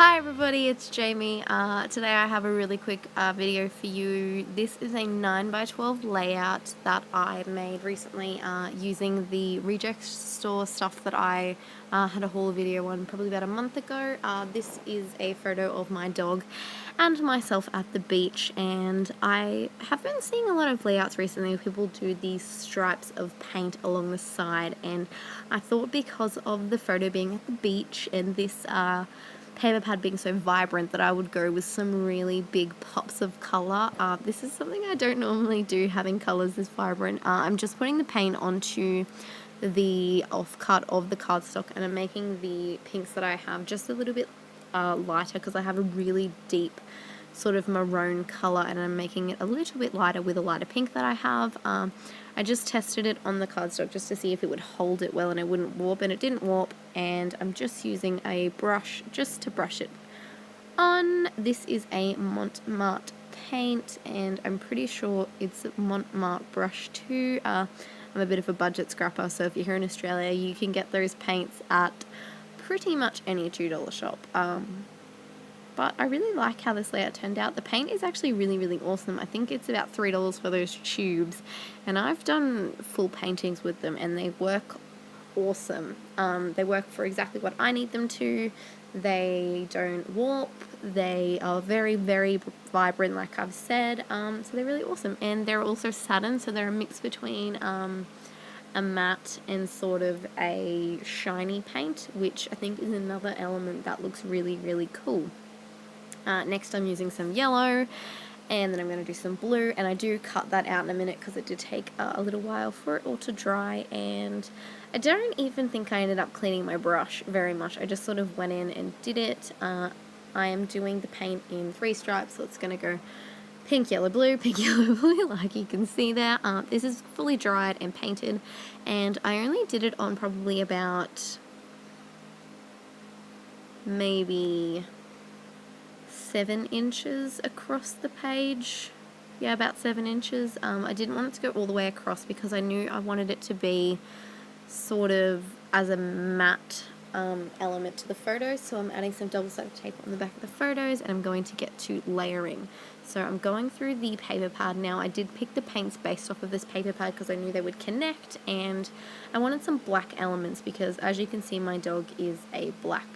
Hi everybody, it's Jamie. Today I have a really quick video for you. This is a 9x12 layout that I made recently using the reject store stuff that I had a haul video on probably about a month ago. This is a photo of my dog and myself at the beach, and I have been seeing a lot of layouts recently where people do these stripes of paint along the side, and I thought because of the photo being at the beach and this paper pad being so vibrant that I would go with some really big pops of colour. This is something I don't normally do, having colours this vibrant. I'm just putting the paint onto the offcut of the cardstock, and I'm making the pinks that I have just a little bit lighter because I have a really deep sort of maroon colour, and I'm making it a little bit lighter with a lighter pink that I have. I just tested it on the cardstock just to see if it would hold it well and it wouldn't warp, and it didn't warp, and I'm just using a brush just to brush it on. This is a Montmartre paint, and I'm pretty sure it's a Montmartre brush too. I'm a bit of a budget scrapper, so if you're here in Australia you can get those paints at pretty much any $2 shop. But I really like how this layout turned out. The paint is actually really awesome. I think it's about $3 for those tubes, and I've done full paintings with them and they work awesome. They work for exactly what I need them to. They don't warp. They are very vibrant, like I've said. So they're really awesome, and they're also satin, so they're a mix between a matte and sort of a shiny paint, which I think is another element that looks really cool. Next I'm using some yellow, and then I'm going to do some blue, and I do cut that out in a minute because it did take a little while for it all to dry, and I don't even think I ended up cleaning my brush very much. I just sort of went in and did it. I am doing the paint in 3 stripes, so it's going to go pink, yellow, blue, like you can see there. This is fully dried and painted, and I only did it on probably about maybe 7 inches across the page. Yeah, about 7 inches. I didn't want it to go all the way across because I knew I wanted it to be sort of as a matte element to the photo. So I'm adding some double-sided tape on the back of the photos, and I'm going to get to layering. So I'm going through the paper pad now. I did pick the paints based off of this paper pad because I knew they would connect, and I wanted some black elements because, as you can see, my dog is a black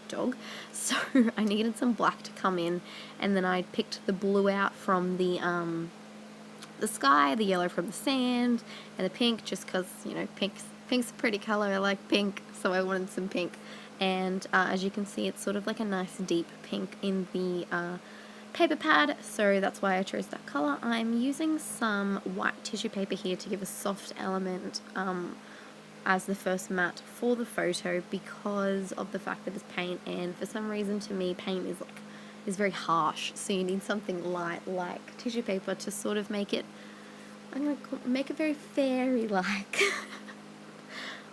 dog, so I needed some black to come in, and then I picked the blue out from the sky, the yellow from the sand, and the pink just because, you know, pink's a pretty color. I like pink, so I wanted some pink, and as you can see, it's sort of like a nice deep pink in the paper pad, so that's why I chose that color. I'm using some white tissue paper here to give a soft element as the first matte for the photo because of the fact that it's paint, and for some reason to me paint is very harsh, so you need something light like tissue paper to sort of make it, I'm going to make it very fairy-like.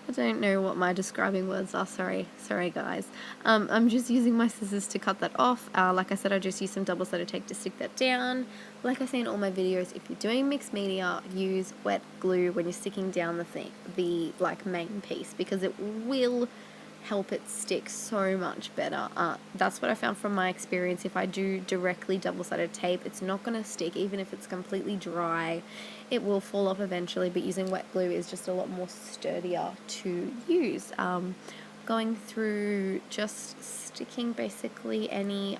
I don't know what my describing words are, sorry guys. I'm just using my scissors to cut that off. Like I said, I just used some double-sided tape to stick that down. Like I say in all my videos, if you're doing mixed media, use wet glue when you're sticking down the main piece, because it will help it stick so much better. That's what I found from my experience. If I do directly double-sided tape, it's not going to stick. Even if it's completely dry, it will fall off eventually, but using wet glue is just a lot more sturdier to use. Going through just sticking basically any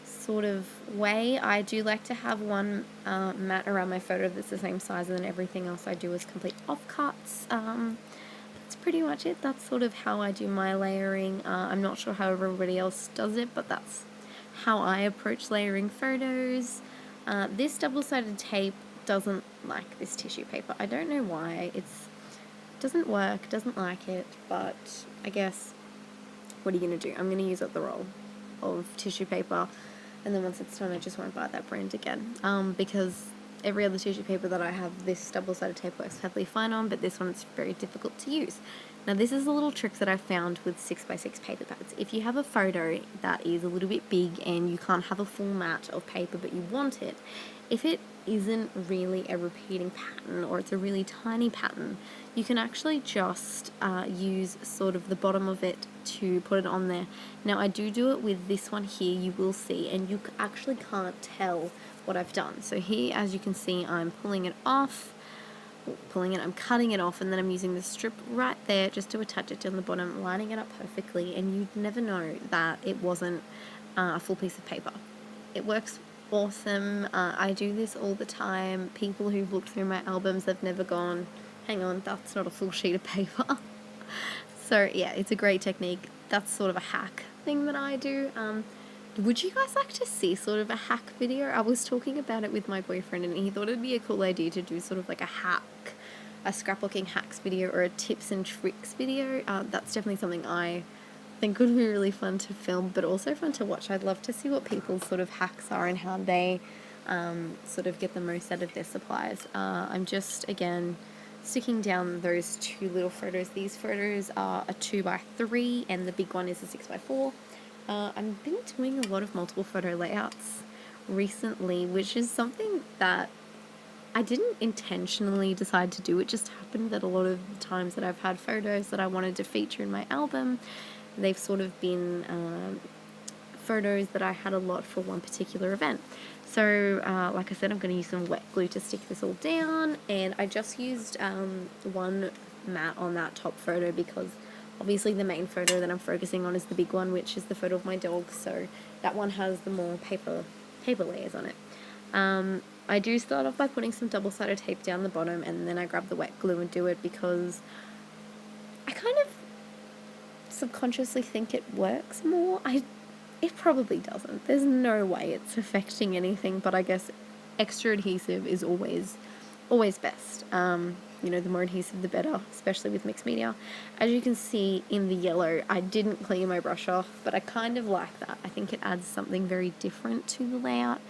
sort of way. I do like to have one mat around my photo that's the same size, and then everything else I do is complete offcuts. That's pretty much it. That's sort of how I do my layering. I'm not sure how everybody else does it, but that's how I approach layering photos. This double-sided tape doesn't like this tissue paper. I don't know why. It doesn't work, doesn't like it, but I guess what are you going to do? I'm going to use up the roll of tissue paper, and then once it's done I just won't buy that brand again, because every other tissue paper that I have, this double-sided tape works perfectly fine on, but this one it's very difficult to use. Now this is a little trick that I found with 6x6 paper pads. If you have a photo that is a little bit big and you can't have a full mat of paper but you want it, if it isn't really a repeating pattern, or it's a really tiny pattern, you can actually just use sort of the bottom of it to put it on there. Now I do it with this one here, you will see, and you actually can't tell what I've done. So here, as you can see, I'm pulling it off, I'm cutting it off, and then I'm using the strip right there just to attach it down the bottom, lining it up perfectly, and you'd never know that it wasn't a full piece of paper. It works awesome. I do this all the time. People who've looked through my albums have never gone, hang on, that's not a full sheet of paper. So yeah, it's a great technique. That's sort of a hack thing that I do. Would you guys like to see sort of a hack video? I was talking about it with my boyfriend, and he thought it'd be a cool idea to do sort of like a scrapbooking hacks video, or a tips and tricks video. That's definitely something I think would be really fun to film, but also fun to watch. I'd love to see what people's sort of hacks are and how they sort of get the most out of their supplies. I'm just, again, sticking down those two little photos. These photos are a 2x3 and the big one is a 6x4. I've been doing a lot of multiple photo layouts recently, which is something that I didn't intentionally decide to do. It just happened that a lot of the times that I've had photos that I wanted to feature in my album, they've sort of been photos that I had a lot for one particular event. So like I said, I'm going to use some wet glue to stick this all down, and I just used one matte on that top photo because obviously the main photo that I'm focusing on is the big one, which is the photo of my dog, so that one has the more paper layers on it. I do start off by putting some double-sided tape down the bottom, and then I grab the wet glue and do it because I kind of subconsciously think it works more. It probably doesn't. There's no way it's affecting anything, but I guess extra adhesive is always best. The more adhesive the better, especially with mixed media. As you can see in the yellow, I didn't clean my brush off, but I kind of like that. I think it adds something very different to the layout.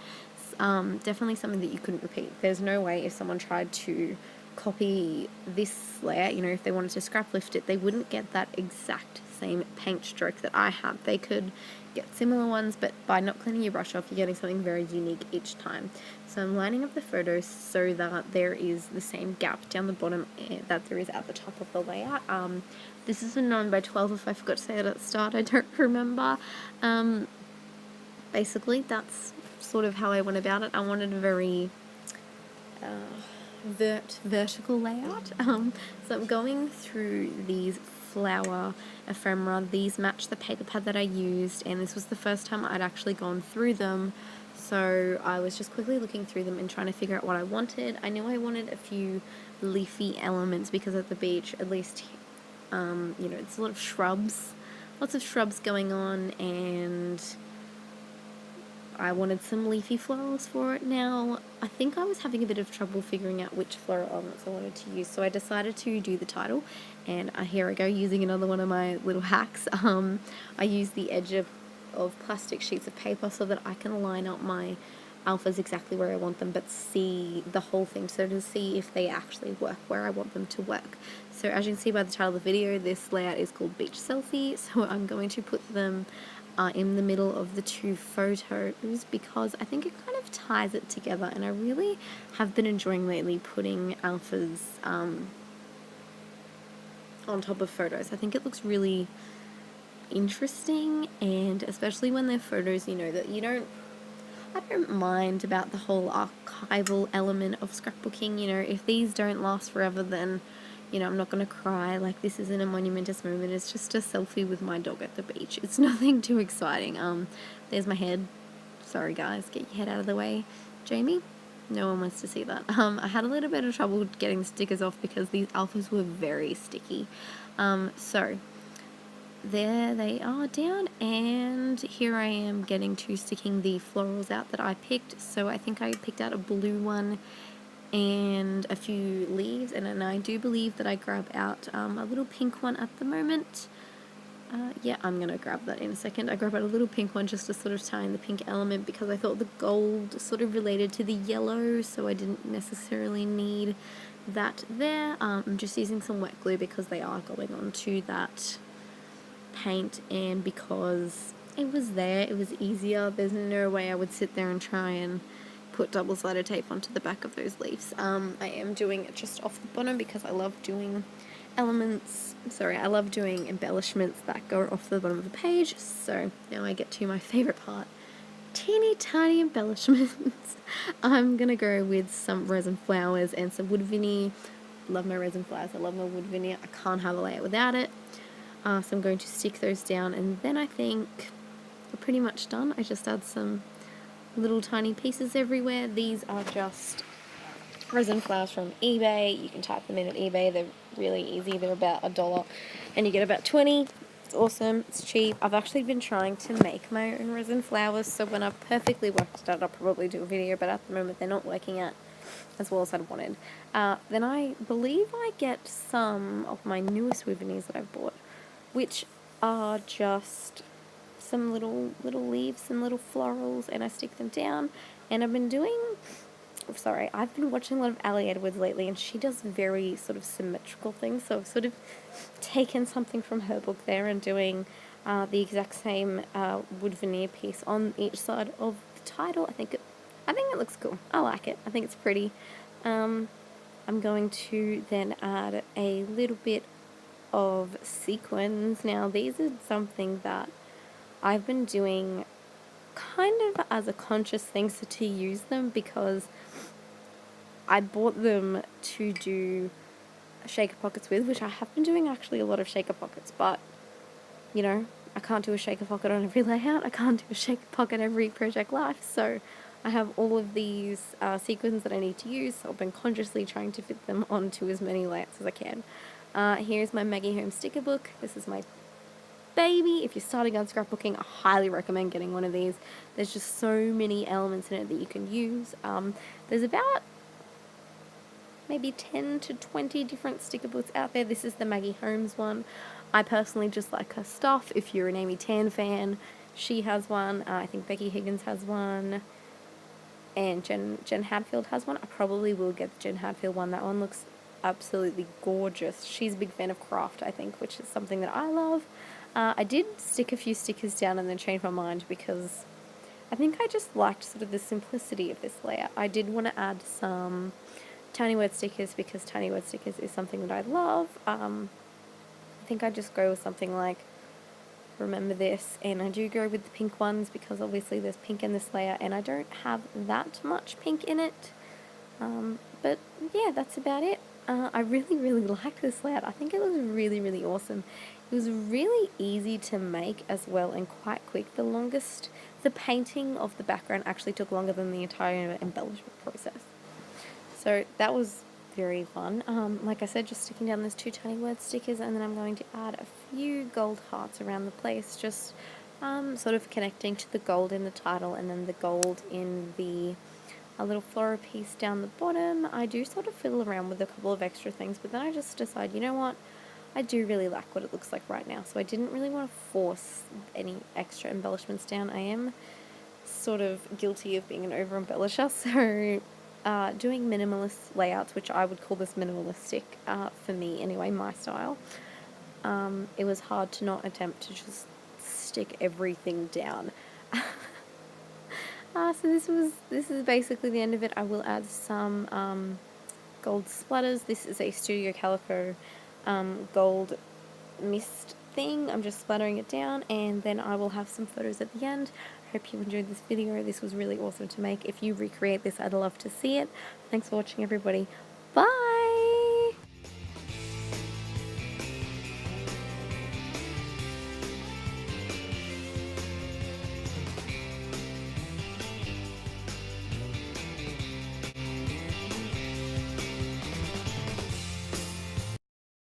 Definitely something that you couldn't repeat. There's no way if someone tried to copy this layout, if they wanted to scrap lift it, they wouldn't get that exact same paint stroke that I have. They could get similar ones, but by not cleaning your brush off, you're getting something very unique each time. So I'm lining up the photos so that there is the same gap down the bottom that there is at the top of the layout. This is a 9x12, if I forgot to say that at the start, I don't remember. Basically, that's sort of how I went about it. I wanted a very vertical layout. So I'm going through these flower ephemera. These match the paper pad that I used, and this was the first time I'd actually gone through them. So I was just quickly looking through them and trying to figure out what I wanted. I knew I wanted a few leafy elements because at the beach, at least, it's a lot of shrubs, lots of shrubs going on, and I wanted some leafy florals for it. Now, I think I was having a bit of trouble figuring out which floral elements I wanted to use, so I decided to do the title, and here I go, using another one of my little hacks. I use the edge of plastic sheets of paper so that I can line up my alphas exactly where I want them, but see the whole thing, so to see if they actually work where I want them to work. So as you can see by the title of the video, this layout is called Beach Selfie, so I'm going to put them in the middle of the two photos because I think it kind of ties it together, and I really have been enjoying lately putting alphas on top of photos. I think it looks really interesting, and especially when they're photos, that I don't mind about the whole archival element of scrapbooking. If these don't last forever, then I'm not going to cry. Like, this isn't a monumentous moment. It's just a selfie with my dog at the beach. It's nothing too exciting. There's my head. Sorry, guys. Get your head out of the way. Jamie? No one wants to see that. I had a little bit of trouble getting the stickers off because these alphas were very sticky. So there they are down, and here I am getting to sticking the florals out that I picked. So I think I picked out a blue one and a few leaves, and then I do believe that I grab out a little pink one at the moment. Yeah, I'm going to grab that in a second. I grab out a little pink one just to sort of tie in the pink element because I thought the gold sort of related to the yellow, so I didn't necessarily need that there. I'm just using some wet glue because they are going onto that paint, and because it was there, it was easier. There's no way I would sit there and try and put double-sided tape onto the back of those leaves. I am doing it just off the bottom because I love doing I love doing embellishments that go off the bottom of the page. So now I get to my favorite part, teeny tiny embellishments. I'm gonna go with some resin flowers and some wood veneer. Love my resin flowers, I love my wood veneer. I can't have a layout without it. So I'm going to stick those down, and then I think we're pretty much done. I just add some little tiny pieces everywhere. These are just resin flowers from eBay. You can type them in at eBay. They're really easy. They're about $1 and you get about 20. It's awesome. It's cheap. I've actually been trying to make my own resin flowers, so when I've perfectly worked it out, I'll probably do a video, but at the moment they're not working out as well as I'd wanted. Then I believe I get some of my newest wood veneers that I've bought, which are just some little leaves and little florals, and I stick them down. And I've been watching a lot of Ali Edwards lately, and she does very sort of symmetrical things, so I've sort of taken something from her book there and doing the exact same wood veneer piece on each side of the title. I think it looks cool. I like it. I think it's pretty. I'm going to then add a little bit of sequins. Now these are something that I've been doing kind of as a conscious thing, so to use them, because I bought them to do shaker pockets with, which I have been doing actually a lot of shaker pockets, but you know, I can't do a shaker pocket on every layout. I can't do a shaker pocket every project life, so I have all of these sequins that I need to use, so I've been consciously trying to fit them onto as many layouts as I can. Here's my Maggie Home sticker book. This is my baby. If you're starting on scrapbooking, I highly recommend getting one of these. There's just so many elements in it that you can use. There's about maybe 10 to 20 different sticker books out there. This is the Maggie Holmes one. I personally just like her stuff. If you're an Amy Tan fan, she has one. I think Becky Higgins has one. And Jen Hadfield has one. I probably will get the Jen Hadfield one. That one looks absolutely gorgeous. She's a big fan of craft, I think, which is something that I love. I did stick a few stickers down and then change my mind because I think I just liked sort of the simplicity of this layout. I did want to add some tiny word stickers because tiny word stickers is something that I love. I think I just go with something like remember this, and I do go with the pink ones because obviously there's pink in this layout and I don't have that much pink in it. But yeah, that's about it. I really like this layout. I think it was really awesome. It was really easy to make as well and quite quick. The painting of the background actually took longer than the entire embellishment process. So that was very fun. Like I said, just sticking down those 2 tiny word stickers, and then I'm going to add a few gold hearts around the place, just sort of connecting to the gold in the title and then the gold in a little floral piece down the bottom. I do sort of fiddle around with a couple of extra things, but then I just decide, you know what, I do really like what it looks like right now, so I didn't really want to force any extra embellishments down. I am sort of guilty of being an over embellisher, so doing minimalist layouts, which I would call this minimalistic for me anyway, my style, it was hard to not attempt to just stick everything down. So this is basically the end of it. I will add some gold splatters. This is a Studio Calico gold mist thing. I'm just splattering it down, and then I will have some photos at the end. Hope you enjoyed this video. This was really awesome to make. If you recreate this, I'd love to see it. Thanks for watching, everybody. Bye!